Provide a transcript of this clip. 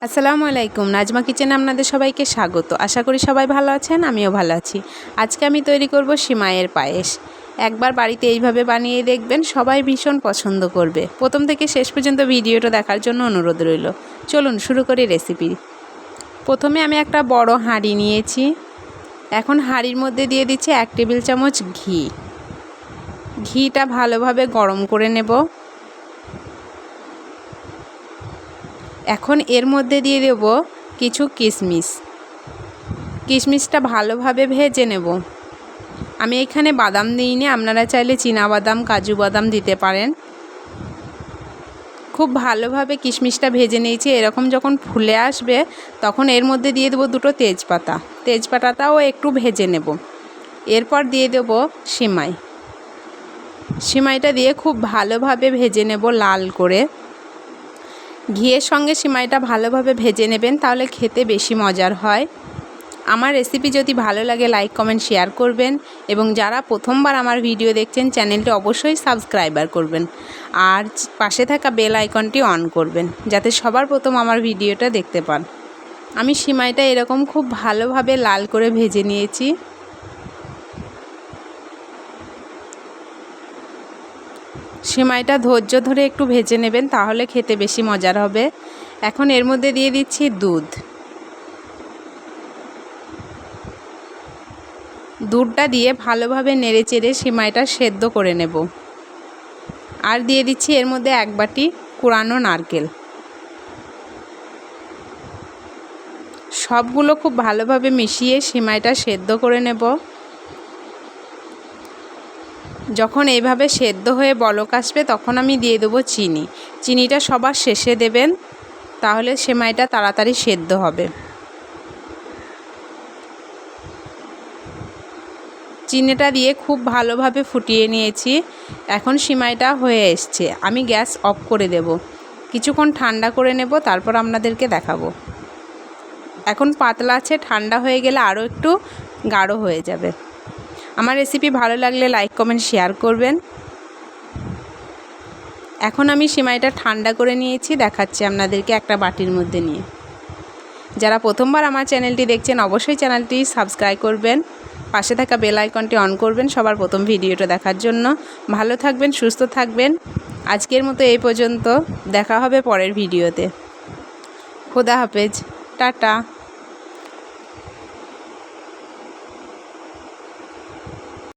আসসালামু আলাইকুম, নাজমা কিচেনে আপনাদের সবাইকে স্বাগত। আশা করি সবাই ভালো আছেন, আমিও ভালো আছি। আজকে আমি তৈরি করব সিমাইয়ের পায়েস। একবার বাড়িতে এইভাবে বানিয়ে দেখবেন, সবাই ভীষণ পছন্দ করবে। প্রথম থেকে শেষ পর্যন্ত ভিডিওটা দেখার জন্য অনুরোধ রইল। চলুন শুরু করি রেসিপি। প্রথমে আমি একটা বড় হাঁড়ি নিয়েছি। এখন হাঁড়ির মধ্যে দিয়ে দিচ্ছি 1 টেবিল চামচ ঘি। ঘিটা ভালোভাবে গরম করে নেব। এখন এর মধ্যে দিয়ে দেব কিছু কিশমিশ। কিশমিশটা ভালোভাবে ভেজে নেব। আমি এখানে বাদাম দিইনি, আপনারা চাইলে চীনা বাদাম, কাজু বাদাম দিতে পারেন। খুব ভালোভাবে কিশমিশটা ভেজে নিয়েছি। এরকম যখন ফুলে আসবে তখন এর মধ্যে দিয়ে দেবো 2টো তেজপাতা। তেজপাতাটাও একটু ভেজে নেব। এরপর দিয়ে দেব সিমাই। সিমাইটা দিয়ে খুব ভালোভাবে ভেজে নেব লাল করে। ঘিয়ের সঙ্গে সিমাইটা ভালোভাবে ভেজে নেবেন, তাহলে খেতে বেশি মজার হয়। আমার রেসিপি যদি ভালো লাগে লাইক কমেন্ট শেয়ার করবেন, এবং যারা প্রথমবার আমার ভিডিও দেখছেন চ্যানেলটি অবশ্যই সাবস্ক্রাইবার করবেন, আর পাশে থাকা বেল আইকনটি অন করবেন যাতে সবার প্রথম আমার ভিডিওটা দেখতে পান। আমি সিমাইটা এরকম খুব ভালোভাবে লাল করে ভেজে নিয়েছি। সিমাইটা ধৈর্য ধরে একটু ভেজে নেবেন, তাহলে খেতে বেশি মজার হবে। এখন এর মধ্যে দিয়ে দিচ্ছি দুধ। দুধটা দিয়ে ভালোভাবে নেড়েচেড়ে সিমাইটা সেদ্ধ করে নেব। আর দিয়ে দিচ্ছি এর মধ্যে 1 বাটি কুড়ানো নারকেল। সবগুলো খুব ভালোভাবে মিশিয়ে সিমাইটা সেদ্ধ করে নেব। যখন এইভাবে সেদ্ধ হয়ে বলক আসবে তখন আমি দিয়ে দেবো চিনি। চিনিটা সবার শেষে দেবেন, তাহলে সিমাইটা তাড়াতাড়ি সেদ্ধ হবে। চিনিটা দিয়ে খুব ভালোভাবে ফুটিয়ে নিয়েছি। এখন সিমাইটা হয়ে এসছে। আমি গ্যাস অফ করে দেব। কিছুক্ষণ ঠান্ডা করে নেব, তারপর আপনাদেরকে দেখাবো। এখন পাতলা আছে, ঠান্ডা হয়ে গেলে আরও একটু গাঢ় হয়ে যাবে। আমার রেসিপি ভালো লাগলে লাইক কমেন্ট শেয়ার করবেন। এখন আমি সিমাইটা ঠান্ডা করে নিয়েছি, দেখাচ্ছি আপনাদেরকে একটা বাটির মধ্যে নিয়ে। যারা প্রথমবার আমার চ্যানেলটি দেখছেন অবশ্যই চ্যানেলটি সাবস্ক্রাইব করবেন, পাশে থাকা বেল আইকনটি অন করবেন সবার প্রথম ভিডিওটা দেখার জন্য। ভালো থাকবেন, সুস্থ থাকবেন। আজকের মতো এই পর্যন্ত, দেখা হবে পরের ভিডিওতে। খোদা হাফেজ, টাটা।